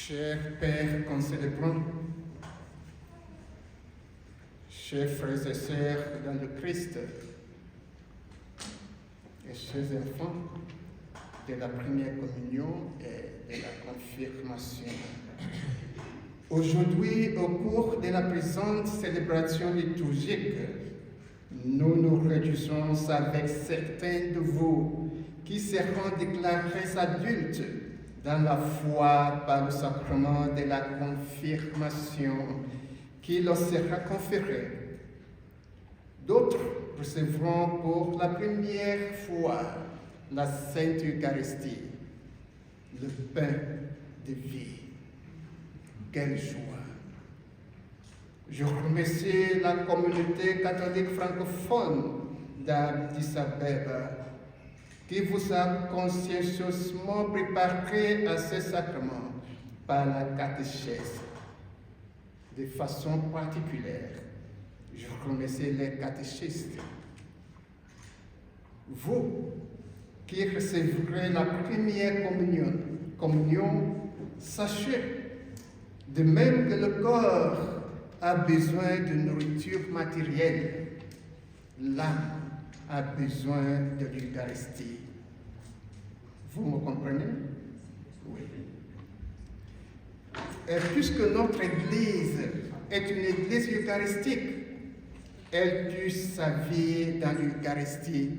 Chers pères concélébrants, chers frères et sœurs dans le Christ, et chers enfants de la première communion et de la confirmation. Aujourd'hui, au cours de la présente célébration liturgique, nous nous réjouissons avec certains de vous qui seront déclarés adultes dans la foi par le sacrement de la confirmation qui leur sera conféré. D'autres recevront pour la première fois la Sainte Eucharistie, le pain de vie. Quelle joie! Je remercie la communauté catholique francophone d'Addis Abeba qui vous a consciencieusement préparé à ce sacrement par la catéchèse. De façon particulière, je remercie les catéchistes. Vous qui recevrez la première communion, sachez, de même que le corps a besoin de nourriture matérielle, l'âme a besoin de l'Eucharistie. Vous me comprenez? Oui. Et puisque notre Église est une Église eucharistique, elle puise sa vie dans l'Eucharistie,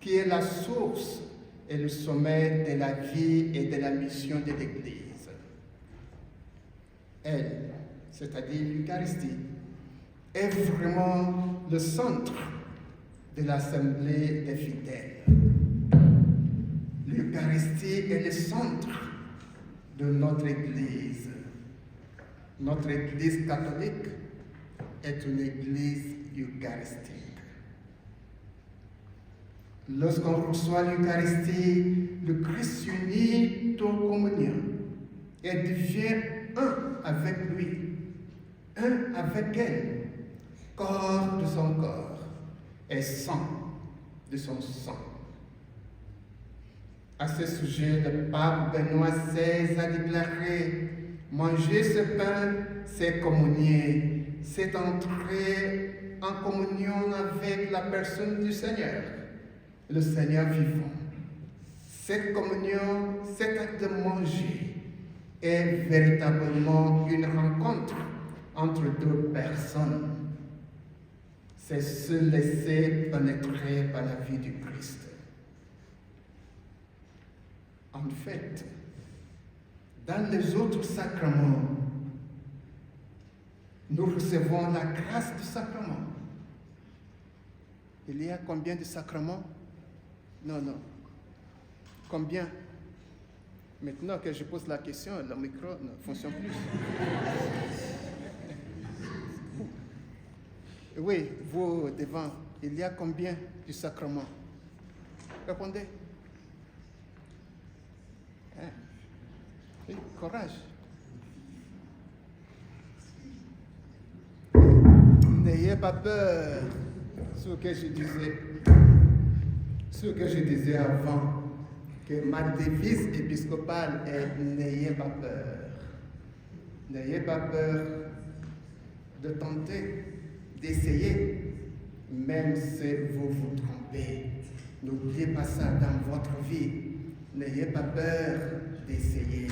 qui est la source et le sommet de la vie et de la mission de l'Église. Elle, c'est-à-dire l'Eucharistie, est vraiment le centre de l'Assemblée des fidèles. L'Eucharistie est le centre de notre Église. Notre Église catholique est une Église eucharistique. Lorsqu'on reçoit l'Eucharistie, le Christ s'unit en communion et devient un avec lui, un avec elle, corps de son corps et sang de son sang. À ce sujet, le pape Benoît XVI a déclaré: manger ce pain, c'est communier, c'est entrer en communion avec la personne du Seigneur, le Seigneur vivant. Cette communion, cet acte de manger, est véritablement une rencontre entre deux personnes. C'est se laisser pénétrer par la vie du Christ. En fait, dans les autres sacrements, nous recevons la grâce du sacrement. Il y a combien de sacrements? Non. Combien? Maintenant que je pose la question, le micro ne fonctionne plus. Oui, vous devant, il y a combien de sacrements? Répondez. Oui, courage. N'ayez pas peur. Ce que je disais avant, que ma devise épiscopale est: n'ayez pas peur. N'ayez pas peur de tenter, d'essayer, même si vous vous trompez. N'oubliez pas ça dans votre vie. N'ayez pas peur d'essayer.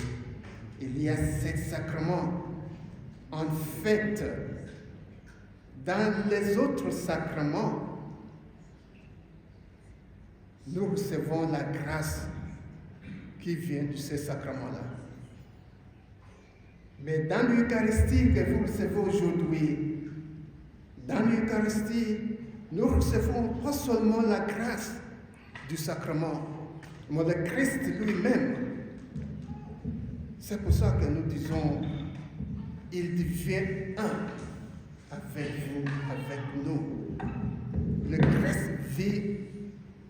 Il y a 7 sacrements. En fait, dans les autres sacrements, nous recevons la grâce qui vient de ces sacrements-là. Mais dans l'Eucharistie que vous recevez aujourd'hui, dans l'Eucharistie, nous recevons pas seulement la grâce du sacrement, mais le Christ lui-même. C'est pour ça que nous disons: il devient un avec vous, avec nous. Le Christ vit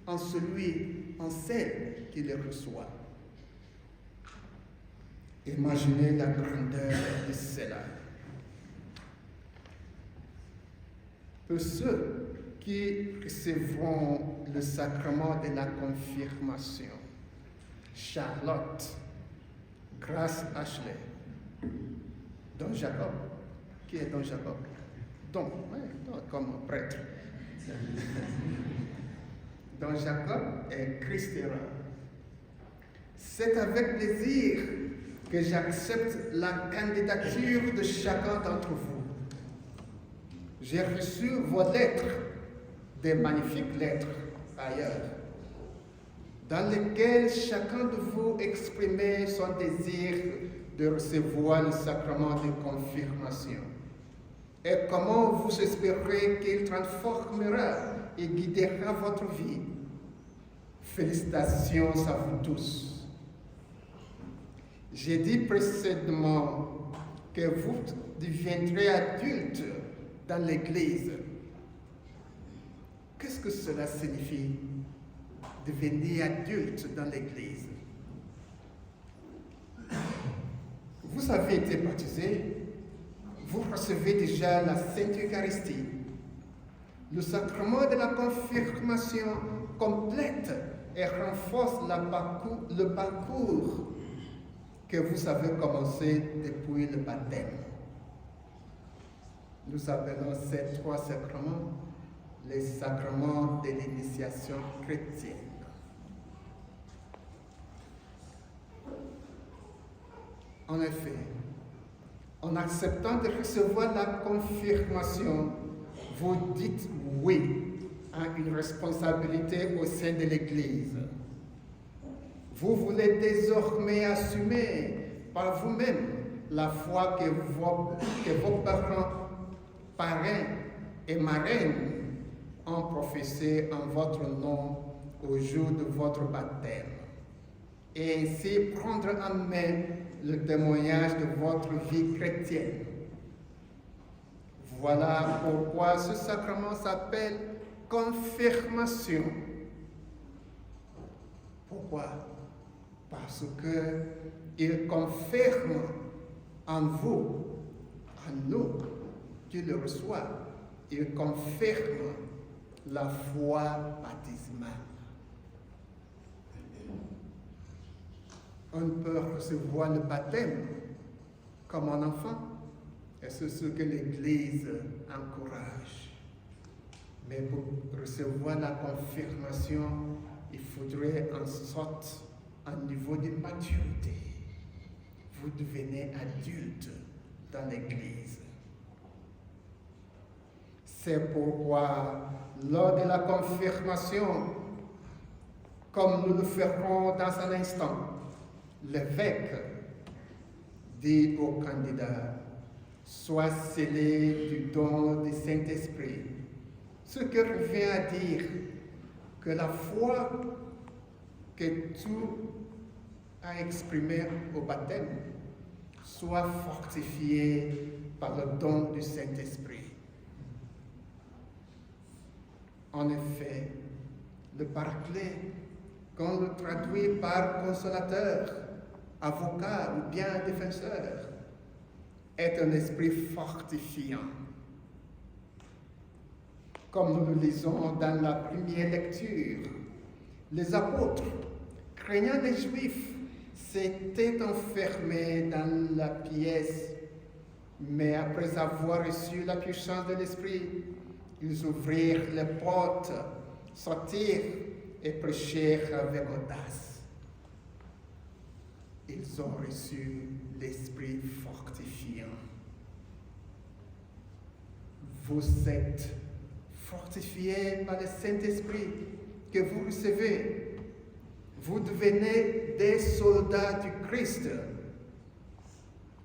en celui, en celle qui le reçoit. Imaginez la grandeur de cela. Pour ceux qui recevront le sacrement de la confirmation, Charlotte, Grâce Ashley. Don Jacob. Qui est Don Jacob? Don, comme prêtre. Don Jacob et Christera. C'est avec plaisir que j'accepte la candidature de chacun d'entre vous. J'ai reçu vos lettres, des magnifiques lettres ailleurs, dans lesquelles chacun de vous exprimait son désir de recevoir le sacrement de confirmation et comment vous espérez qu'il transformera et guidera votre vie. Félicitations à vous tous. J'ai dit précédemment que vous deviendrez adultes dans l'Église. Qu'est-ce que cela signifie, devenir adulte dans l'Église? Vous avez été baptisé, vous recevez déjà la Sainte Eucharistie. Le sacrement de la confirmation complète et renforce le parcours que vous avez commencé depuis le baptême. Nous appelons ces trois sacrements les sacrements de l'initiation chrétienne. En effet, en acceptant de recevoir la confirmation, vous dites oui à une responsabilité au sein de l'Église. Vous voulez désormais assumer par vous-même la foi que vos parents, parrains et marraines ont professée en votre nom au jour de votre baptême, et ainsi prendre en main le témoignage de votre vie chrétienne. Voilà pourquoi ce sacrement s'appelle confirmation. Pourquoi? Parce qu'il confirme en vous, en nous, qui le reçoit, il confirme la foi baptismale. On peut recevoir le baptême comme un enfant, et c'est ce que l'Église encourage. Mais pour recevoir la confirmation, il faudrait en sorte un niveau de maturité. Vous devenez adulte dans l'Église. C'est pourquoi, lors de la confirmation, comme nous le ferons dans un instant, l'évêque dit au candidat: sois scellé du don du Saint-Esprit, ce qui revient à dire que la foi que tu as exprimée au baptême soit fortifiée par le don du Saint-Esprit. En effet, le Paraclet, qu'on le traduit par consolateur, avocat ou bien défenseur, est un esprit fortifiant. Comme nous le lisons dans la première lecture, les apôtres, craignant les Juifs, s'étaient enfermés dans la pièce, mais après avoir reçu la puissance de l'Esprit, ils ouvrirent les portes, sortirent et prêchèrent avec audace. Ils ont reçu l'Esprit fortifiant. Vous êtes fortifiés par le Saint-Esprit que vous recevez. Vous devenez des soldats du Christ.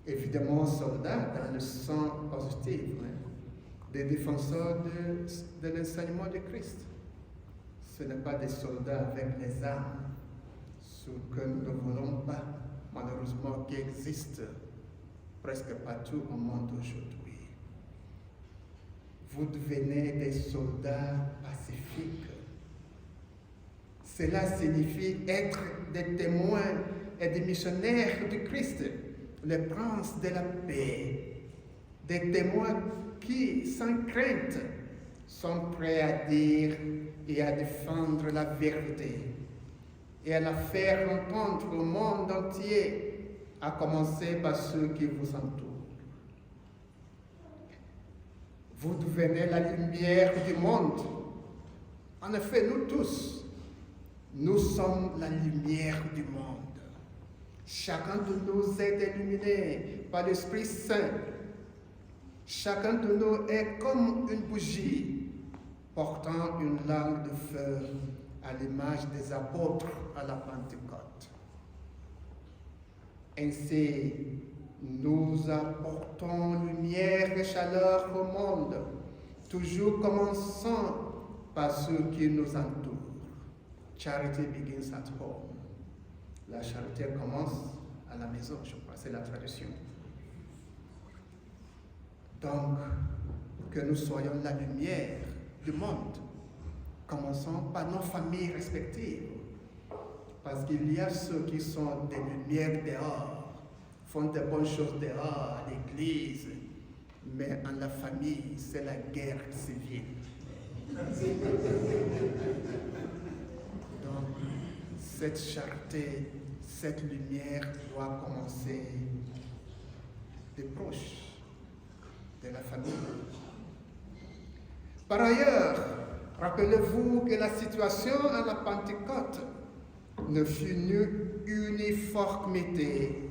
Évidemment, soldats dans le sens positif, des défenseurs de l'enseignement de Christ. Ce n'est pas des soldats avec les armes, ce que nous ne voulons pas, malheureusement, qui existe presque partout au monde aujourd'hui. Vous devenez des soldats pacifiques. Cela signifie être des témoins et des missionnaires du Christ, les princes de la paix, des témoins qui, sans crainte, sont prêts à dire et à défendre la vérité et à la faire entendre au monde entier à commencer par ceux qui vous entourent. Vous devenez la lumière du monde. En effet, nous tous, nous sommes la lumière du monde. Chacun de nous est illuminé par l'Esprit Saint. Chacun de nous est comme une bougie portant une langue de feu à l'image des apôtres à la Pentecôte. Ainsi, nous apportons lumière et chaleur au monde, toujours commençant par ceux qui nous entourent. Charity begins at home. La charité commence à la maison, je crois, c'est la traduction. Donc, que nous soyons la lumière du monde. Commençons par nos familles respectives. Parce qu'il y a ceux qui sont des lumières dehors, font de bonnes choses dehors, à l'église, mais en la famille, c'est la guerre civile. Donc, cette charité, cette lumière doit commencer des proches, de la famille. Par ailleurs, rappelez-vous que la situation à la Pentecôte ne fut ni uniformité,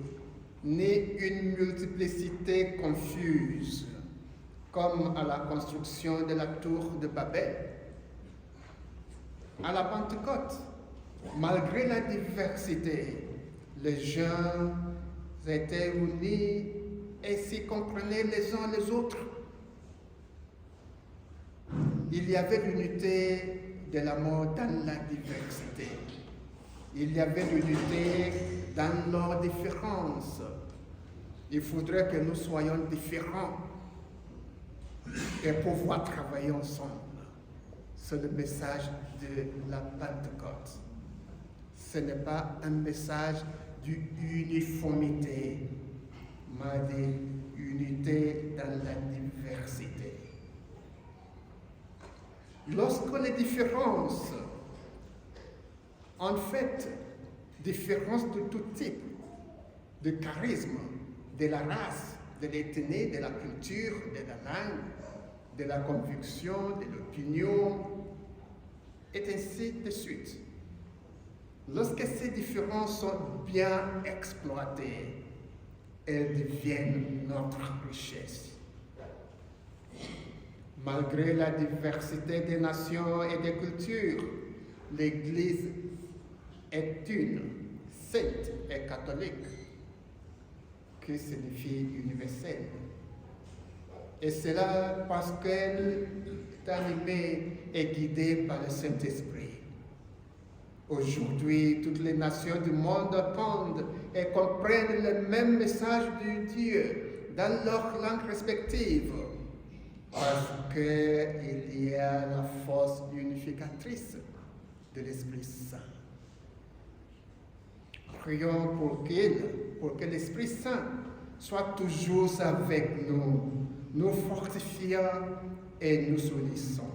ni une multiplicité confuse, comme à la construction de la tour de Babel. À la Pentecôte, malgré la diversité, les gens étaient unis et s'y comprenaient les uns les autres. Il y avait l'unité de l'amour dans la diversité. Il y avait l'unité dans leurs différences. Il faudrait que nous soyons différents et pouvoir travailler ensemble. C'est le message de la Pentecôte. Ce n'est pas un message d'uniformité, mais d'unité dans la diversité. Lorsque les différences, en fait, différences de tout type, de charisme, de la race, de l'ethnie, de la culture, de la langue, de la conviction, de l'opinion, et ainsi de suite. Lorsque ces différences sont bien exploitées, elles deviennent notre richesse. Malgré la diversité des nations et des cultures, l'Église est une, sainte et catholique, qui signifie universelle. Et cela parce qu'elle est animée et guidée par le Saint-Esprit. Aujourd'hui, toutes les nations du monde entendent et comprennent le même message de Dieu dans leurs langues respectives, parce qu'il y a la force unificatrice de l'Esprit Saint. Prions pour que l'Esprit Saint soit toujours avec nous, nous fortifiant et nous unissant.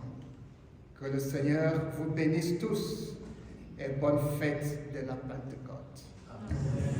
Que le Seigneur vous bénisse tous et bonne fête de la Pentecôte. Amen.